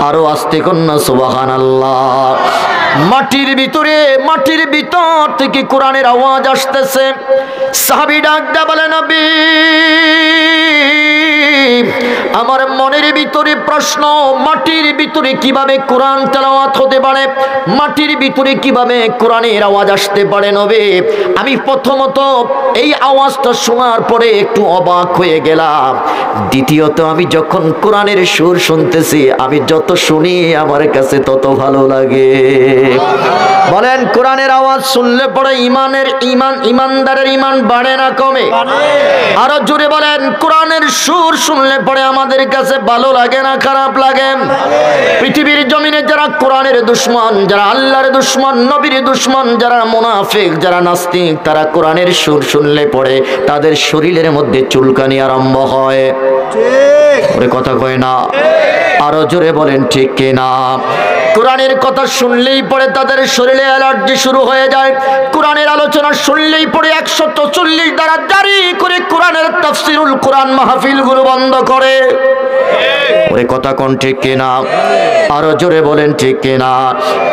আরো আস্তে কন্যা সুবহানাল্লাহ। মাটির ভিতর থেকে কোরআনের আওয়াজ আসতেছে। সাহাবী ডাক দিয়ে বলে, নবী আমার মনের ভিতরে প্রশ্ন, মাটির ভিতরে কিভাবে কোরআন তেলাওয়াত হতে পারে, মাটির ভিতরে কিভাবে কোরআনের আওয়াজ আসতে পারে নবী? আমি প্রথমত এই আওয়াজটা শোনার পরে একটু অবাক হয়ে গেলাম। দ্বিতীয়ত আমি যখন কোরআনের সুর শুনতেছি, আমি যত শুনি আমার কাছে তত ভালো লাগে। বলেন কোরআনের আওয়াজ শুনলে পরে ইমানদারের ইমান বাড়ে না কমে? আরো জোরে বলেন কোরআনের সুর শুনলে পরে আমাদের কাছে ভালো লাগে না খারাপ লাগে? পৃথিবীর জমিনে যারা কোরআনের দুশমন, যারা আল্লাহর দুশমন, নবীর দুশমন, যারা মুনাফিক, যারা নাস্তিক, তারা কোরআনের সুর শুনলে পরে তাদের শরীরের মধ্যে চুলকানি আরম্ভ হয়। ঠিক ওরে কথা কয় না? আরো জোরে বলেন ঠিক কিনা? কোরআনের কথা শুনলেই পরে তাদের শরীরে অ্যালার্জি শুরু হয়ে যায়। কোরআনের আলোচনা শুনলেই পরে 140 দ্বারা জারি করে কোরআনের তাফসিরুল কোরআন মাহফিল গুলো বন্ধ করে। ওরে কথা কোন ঠিক কিনা? আরো জোরে বলেন ঠিক কিনা?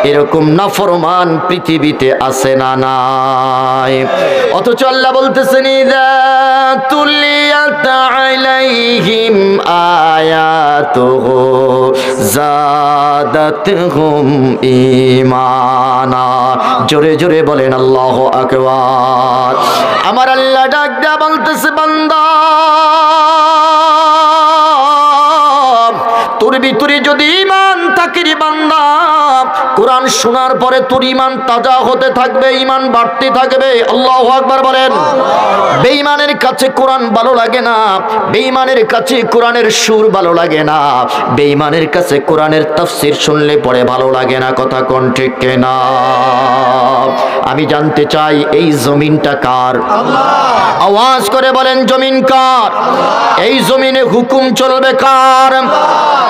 এরকম নাফরমান পৃথিবীতে আছে না নাই? অথচ আল্লাহ বলতেছেন ইযা তুলিয়াত আলাইহিম আয়াতুহু যাদাতহুম ঈমানা। জোরে জোরে বলেন আল্লাহু আকবার। আমার আল্লাহ ডাক দেয়া বলতেছে, বান্দা তোর ভিতরে যদি ঈমান থাকে রে বান্দা, কোরআন শোনার পরে তোর ঈমান তাজা হতে থাকবে, ঈমান বাড়তে থাকবে। আল্লাহু আকবার বলেন। বেঈমানের কাছে কোরআন ভালো লাগে না, বেঈমানের কাছে কোরআনের সুর ভালো লাগে না, বেঈমানের কাছে কোরআনের তাফসীর শুনলে পরে ভালো লাগে না। কথা কোন ঠিক কিনা? আমি জানতে চাই এই জমিনটা কার? আল্লাহ। আওয়াজ করে বলেন জমিন কার? এই জমিনে হুকুম চলবে কার?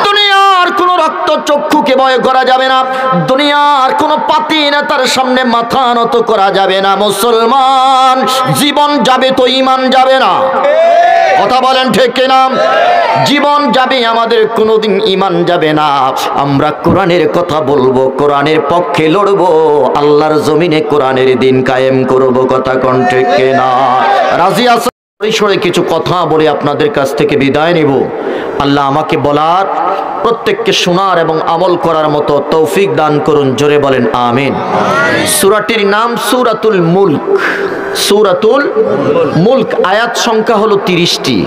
দুনিয়ার কোন রক্ত চক্ষুকে ভয় করা যাবে না, দুনিয়ার কোন পাতি নেতার সামনে মাথা নত করা যাবে না। মুসলমান জীবন যাবে তো ঈমান যাবে না। কথা বলেন ঠিক কিনা? জীবন যাবে, আমাদের কোনোদিন ঈমান যাবে না। আমরা কোরআনের কথা বলবো, কোরআনের পক্ষে লড়বো, আল্লাহর জমিনে কোরআনের দিন কায়েম করব। কথা কোন ঠিক কিনা? রাজি আছেন? পরিসরে কিছু কথা বলে আপনাদের কাছ থেকে বিদায় নেব। আল্লাহ আমাকে বলার, প্রত্যেককে শোনার এবং আমল করার মতো তৌফিক দান করুন। জোরে বলেন আমিন। সূরাটির নাম সূরাতুল মুলক। সূরাতুল মুলক, আয়াত সংখ্যা হলো 30টি,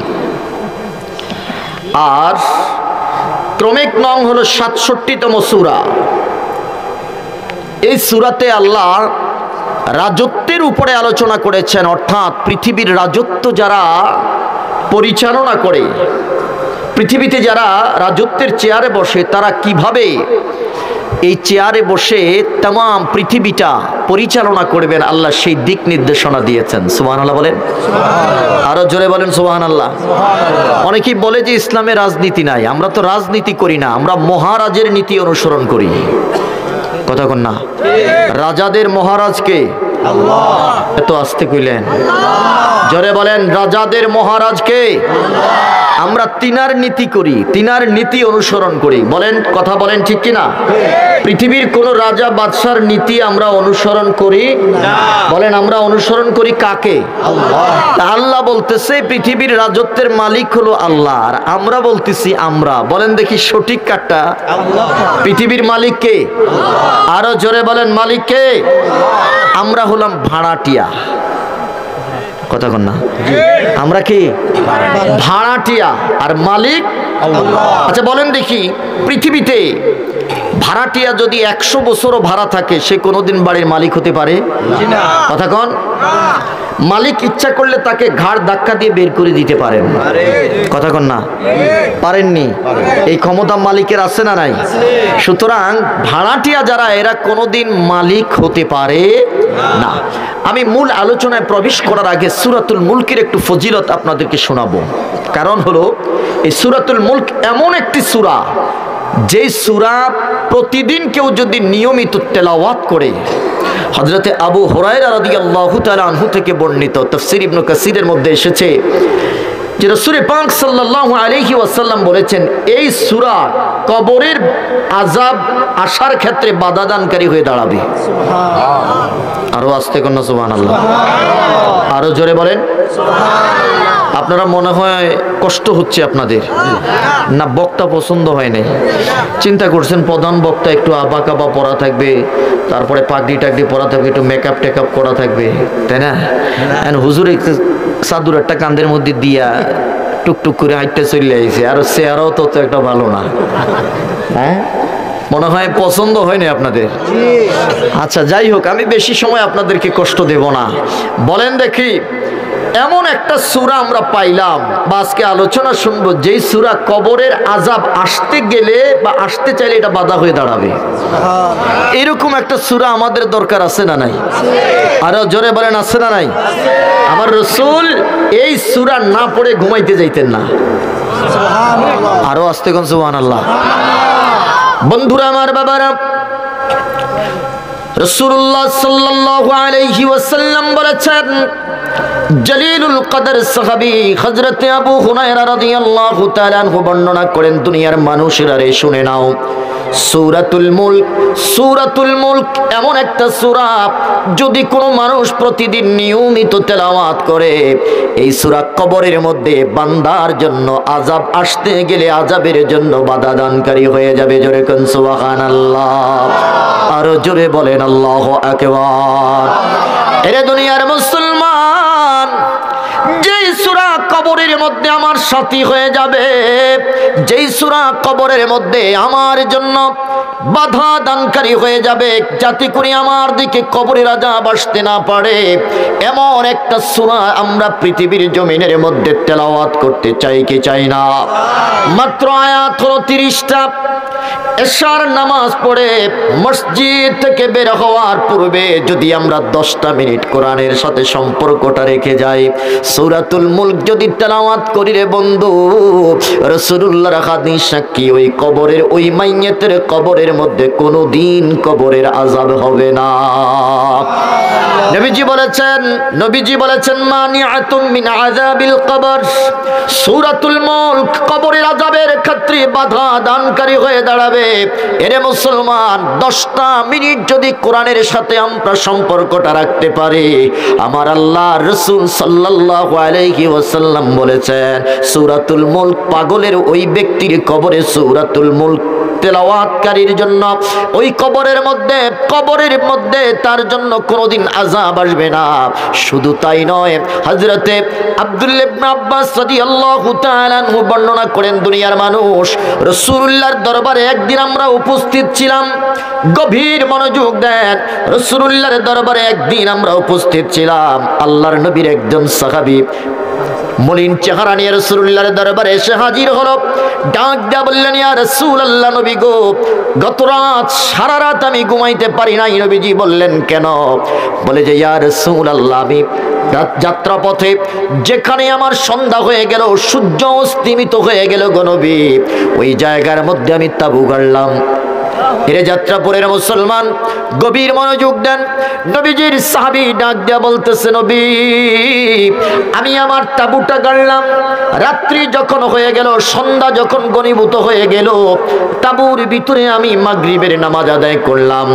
আর ক্রমিক নং হলো 67তম সূরা। এই সূরাতে আল্লাহ রাজত্বের উপরে আলোচনা করেছেন, অর্থাৎ পৃথিবীর রাজত্ব যারা পরিচালনা করে, পৃথিবীতে যারা রাজত্বের চেয়ারে বসে, তারা কিভাবে এই চেয়ারে বসে तमाम পৃথিবীটা পরিচালনা করবেন, আল্লাহ সেই দিক নির্দেশনা দিয়েছেন। সুবহানাল্লাহ বলেন। আরো জোরে বলেন সুবহানাল্লাহ। অনেকেই বলে যে ইসলামে রাজনীতি নাই। আমরা তো রাজনীতি করি না, আমরা মহারাজের নীতি অনুসরণ করি। কথা কোন না? রাজাদের মহারাজকে আল্লাহ। এত আস্তে কইলেন, জোরে বলেন রাজাদের মহারাজকে। আমরা তিনার নীতি করি, তিনার নীতি অনুসরণ করি। বলেন, কথা বলেন ঠিক কিনা? পৃথিবীর কোন রাজা বাদশার নীতি আমরা অনুসরণ করি না। বলেন আমরা অনুসরণ করি কাকে? আল্লাহ। আল্লাহ বলতেছে পৃথিবীর রাজত্বের মালিক হলো আল্লাহ, আর আমরা বলতেছি আমরা। বলেন দেখি সঠিক কাটটা? আল্লাহ। পৃথিবীর মালিক কে? আল্লাহ। আরো জোরে বলেন মালিক কে? আল্লাহ। আমরা হলাম ভাড়াটিয়া। কথা কন না? আমরা কি ভাড়াটিয়া, আর মালিক আল্লাহ। আচ্ছা বলেন দেখি, পৃথিবীতে ভাড়াটিয়া যদি 100 বছরও ভাড়া থাকে, সে কোনোদিন বাড়ির মালিক হতে পারে না। কথা কন? মালিক ইচ্ছা করলে তাকে ঘাড় ধাক্কা দিয়ে বের করে দিতে পারেন। কথা কন না? পারেননি। এই ক্ষমতা মালিকের আছে না নাই? সুতরাং ভাড়াটিয়া যারা, এরা কোনোদিন মালিক হতে পারে না। আমি মূল আলোচনায় প্রবেশ করার আগে সূরাতুল মুলকের একটু ফজিলত আপনাদেরকে শোনাবো। কারণ হলো এই সূরাতুল মুলক এমন একটি সূরা, যে সূরা প্রতিদিন কেউ যদি নিয়মিত তেলাওয়াত করে, হযরতে আবু হুরায়রা রাদিয়াল্লাহু তাআলা আনহু থেকে বর্ণিত, তাফসীর ইবনে কাসিরের মধ্যে এসেছে, যে রাসূল পাক সাল্লাল্লাহু আলাইহি ওয়াসাল্লাম বলেছেন এই সূরা কবরের আযাব আসার ক্ষেত্রে বাধা দানকারী হয়ে দাঁড়াবে। সুবহানাল্লাহ। আরো আস্তে করুন সুবহানাল্লাহ। আরো জোরে বলেন সুবহানাল্লাহ। আপনারা মনে হয় কষ্ট হচ্ছে আপনাদের না, বক্তা পছন্দ হয় নাই? চিন্তা করছেন প্রধান বক্তা একটু আবা কাবা পরা থাকবে, তারপরে পাগড়ি টাগড়ি পরা থাকবে, একটু মেকআপ টেকআপ করা থাকবে, তাই না? হুজুর চাদর একটা কান্দের মধ্যে দিয়া টুকটুক করে হাঁটতে চলে আইছে, আর চেহারাও তত একটা ভালো না। হ্যাঁ, মনে হয় পছন্দ হয়নি আপনাদের। আচ্ছা যাই হোক, আমি বেশি সময় আপনাদেরকে কষ্ট দেব না। বলেন দেখি, এমন একটা সূরা আমরা পাইলাম বা আজকে আলোচনা শুনবো, যেই সূরা কবরের আযাব আসতে গেলে বা আসতে চাইলে এটা বাধা হয়ে দাঁড়াবে। এরকম একটা সূরা আমাদের দরকার আছে না নাই? আরো জোরে বলেন আছে না নাই? আমার রাসূল এই সূরা না পড়ে ঘুমাইতে যাইতেন না। আরো আস্তে কোন সুবহানাল্লাহ। বন্ধুরা আমার, বাবারা, রাসূলুল্লাহ সাল্লাল্লাহু আলাইহি ওয়াসাল্লাম বলেছেন, জলিলুল কদর সাহাবী হযরত আবু হুরায়রা রাদিয়াল্লাহু তাআলা আনহু বর্ণনা করেন, দুনিয়ার মানুষেরা রে শুনে নাও, সূরাতুল মুলক, সূরাতুল মুলক এমন একটা সূরা, যদি কোনো মানুষ প্রতিদিন নিয়মিত তেলাওয়াত করে, এই সূরা কবরের মধ্যে বান্দার জন্য আযাব আসতে গেলে আযাবের জন্য বাধা দানকারী হয়ে যাবে। জোরে কোন সুবহানাল্লাহ। আরো জোরে বলেন আল্লাহু আকবার। এরে দুনিয়ার মুসলমান, যেই সূরা কবরের মধ্যে আমার সাথী হয়ে যাবে, যেই সূরা কবরের মধ্যে আমার জন্য বাধা দানকারী হয়ে যাবে, যাতে করে আমার দিকে কবরের আযাব আসতে না পারে, এমন একটা সূরা আমরা পৃথিবীর জমিনের মধ্যে তেলাওয়াত করতে চাই কি চাই না? মাত্র আয়াত হলো 30টা। এশার নামাজ পড়ে মসজিদ থেকে বের হওয়ার পূর্বে যদি আমরা 10টা মিনিট কোরআনের সাথে সম্পর্কটা রেখে যাই, সূরাতুল মুলক যদি তেলাওয়াত করি রে বন্ধু, রাসূলুল্লাহর হাদিস সাক্ষী, ওই কবরের, ওই মাইয়াতের কবরের মধ্যে কোনোদিন কবরের আযাব হবে না। নবীজি বলেছেন মানিআতুম মিন আযাবিল কবর, সূরাতুল মুলক কবরের আযাবের ক্ষেত্রে বাধা দানকারী হয়ে দাঁড়াবে। এরে মুসলমান, 10টা মিনিট যদি কোরআনের সাথে আমরা সম্পর্কটা রাখতে পারি, আমার আল্লাহ রাসূল সাল্লাল্লাহু আলাইহি ওয়াসাল্লাম বলেছেন, সূরাতুল মুলক পাগলের ওই ব্যক্তির কবরে সূরাতুল মুলক তেলাওয়াতকারীর জন্য ওই কবরের মধ্যে তার জন্য কোনোদিন আযাব আসবে না। শুধু তাই নয়, হযরতে আব্দুল্লাহ ইবনে আব্বাস রাদিয়াল্লাহু তাআলা আনহু বর্ণনা করেন, দুনিয়ার মানুষ, রাসূলুল্লাহর দরবারে একদিন আমরা উপস্থিত ছিলাম। গভীর মনোযোগ দেন, রাসূলুল্লাহর দরবারে একদিন আমরা উপস্থিত ছিলাম। আল্লাহর নবীর একজন সাহাবী মলিন চেহারা নিয়ে রাসূলুল্লাহর দরবারে এসে হাজির হলো। ডাক দিয়া বললেন, ইয়া রাসূলুল্লাহ, নবী গো, গত রাত সারা রাত আমি ঘুমাইতে পারি নাই। নবীজি বললেন, কেন? বলে যে, ইয়া রাসূলুল্লাহ, আমি যাত্রা পথে যেখানে আমার সন্ধ্যা হয়ে গেল, সূর্য অস্তমিত হয়ে গেল গো নবী, ওই জায়গার মধ্যে আমি তাঁবু গাড়লাম। এরে যাত্রাপুরের মুসলমান, গভীর মনোযোগ দেন। নবীজির সাহাবী ডাক দেয়া বলতেছে, নবী, আমি আমার তাঁবুটা গাড়লাম, রাত্রি যখন হয়ে গেল, সন্ধ্যা যখন ঘনীভূত হয়ে গেল, তাঁবুর ভিতরে আমি মাগরিবের নামাজ আদায় করলাম,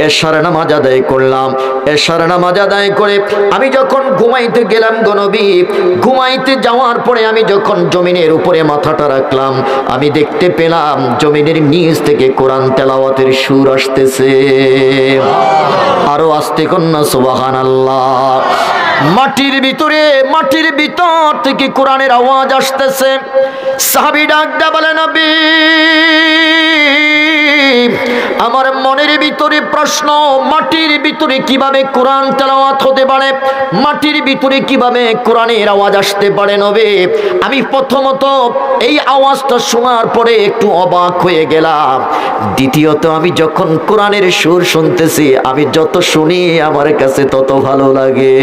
এশার নামাজ আদায় করলাম। এশার নামাজ আদায় করে আমি যখন ঘুমাইতে গেলাম গো নবী, ঘুমাইতে যাওয়ার পরে আমি যখন জমিনের উপরে মাথাটা রাখলাম, আমি দেখতে পেলাম জমিনের নিচ থেকে কোরআন তেলাওয়াতের সুর আসতেছে। আরো আস্তে কন্যা সুবহানাল্লাহ। মাটির ভিতর থেকে কোরআনের আওয়াজ আসতেছে। সাহাবী ডাক দেয়া বলে, নবী, আমার মনের ভিতরে প্রশ্ন, মাটির ভিতরে কিভাবে কোরআন তেলাওয়াত হতে পারে? মাটির ভিতরে কিভাবে কোরআনের আওয়াজ আসতে পারে নবী? আমি প্রথমত এই আওয়াজটা শোনার পরে একটু অবাক হয়ে গেলাম। দ্বিতীয়ত, আমি যখন কোরআনের সুর শুনতেছি, আমি যত শুনি আমার কাছে তত ভালো লাগে।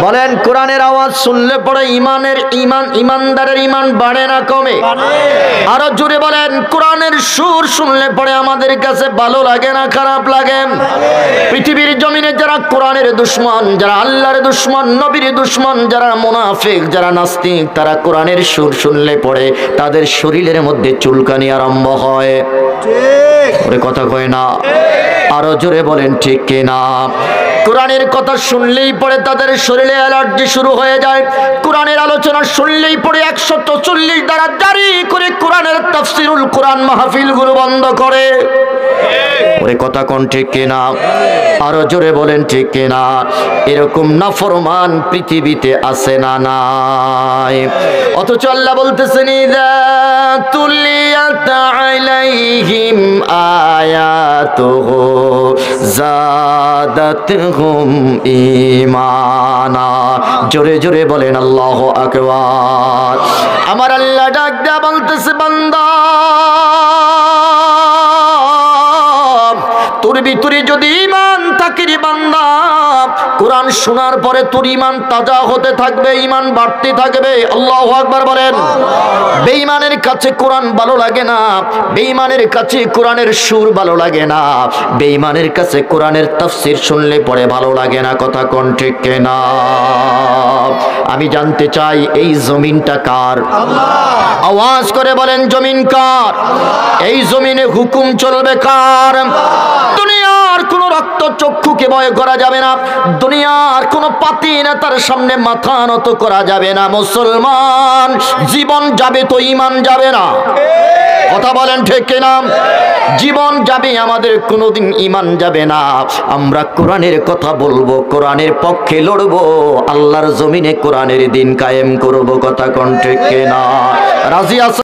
বলেন, কোরআনের আওয়াজ শুনলে পরে ইমানদারের ইমান বাড়ে না কমে? আরো জোরে বলেন, কোরআনের সুর শুনলে পরে আমাদের কাছে ভালো লাগে লাগে না খারাপ লাগে? পৃথিবীর জমিনে যারা কোরআনের দুশমন, যারা আল্লাহর দুশমন, নবীর দুশমন, যারা মুনাফিক, যারা নাস্তিক, তারা কোরআনের সুর শুনলে পড়ে তাদের শরীরের মধ্যে চুলকানি আরম্ভ হয়। ঠিক ওরে কথা কয় না? আরো জোরে বলেন ঠিক কিনা? কোরআনের কথা শুনলেই পরে তাদের শরীরে অ্যালার্জি শুরু হয়ে যায়। কোরআনের আলোচনা শুনলেই পরে 144 দ্বারা জারি করে কোরআনের তাফসিরুল কোরআন মাহফিলগুলো বন্ধ করে। ওরে কথা কোন ঠিক কিনা? আরো জোরে বলেন ঠিক কিনা? এরকম নাফরমান পৃথিবীতে আছে না নাই? অথচ আল্লাহ বলতেছেন ইযা তুলিয়াত আলাইহিম আয়াতুহু যাদাতহুম ঈমানা। জোরে জোরে বলেন আল্লাহু আকবার। আমার আল্লাহ ডাক দেয়া বলতেছে বান্দা, তোর ভিতরে যদি ঈমান থাকে রে বান্দা, কোরআন শোনার পরে তোর ঈমান তাজা হতে থাকবে, ঈমান বাড়তে থাকবে। আল্লাহু আকবার বলেন। বেঈমানের কাছে কোরআন ভালো লাগে না, বেঈমানের কাছে কোরআনের সুর ভালো লাগে না, বেঈমানের কাছে কোরআনের তাফসীর শুনলে পরে ভালো লাগে না। কথা কোন ঠিক কিনা? আমি জানতে চাই এই জমিনটা কার? আল্লাহ। আওয়াজ করে বলেন জমিন কার? এই জমিনে হুকুম চলবে কার? দুনিয়ার কোন রক্ত চক্ষুকে ভয় করা যাবে না, দুনিয়ার কোন পাতি নেতার সামনে মাথা নত করা যাবে না। মুসলমান জীবন যাবে তো ঈমান যাবে না। কথা বলেন ঠিক কিনা? জীবন যাবে, আমাদের কোনোদিন ঈমান যাবে না। আমরা কোরআনের কথা বলবো, কোরআনের পক্ষে লড়বো, আল্লাহর জমিনে কোরআনের দিন কায়েম করব। কথা কোন ঠিক কিনা? রাজি আছে?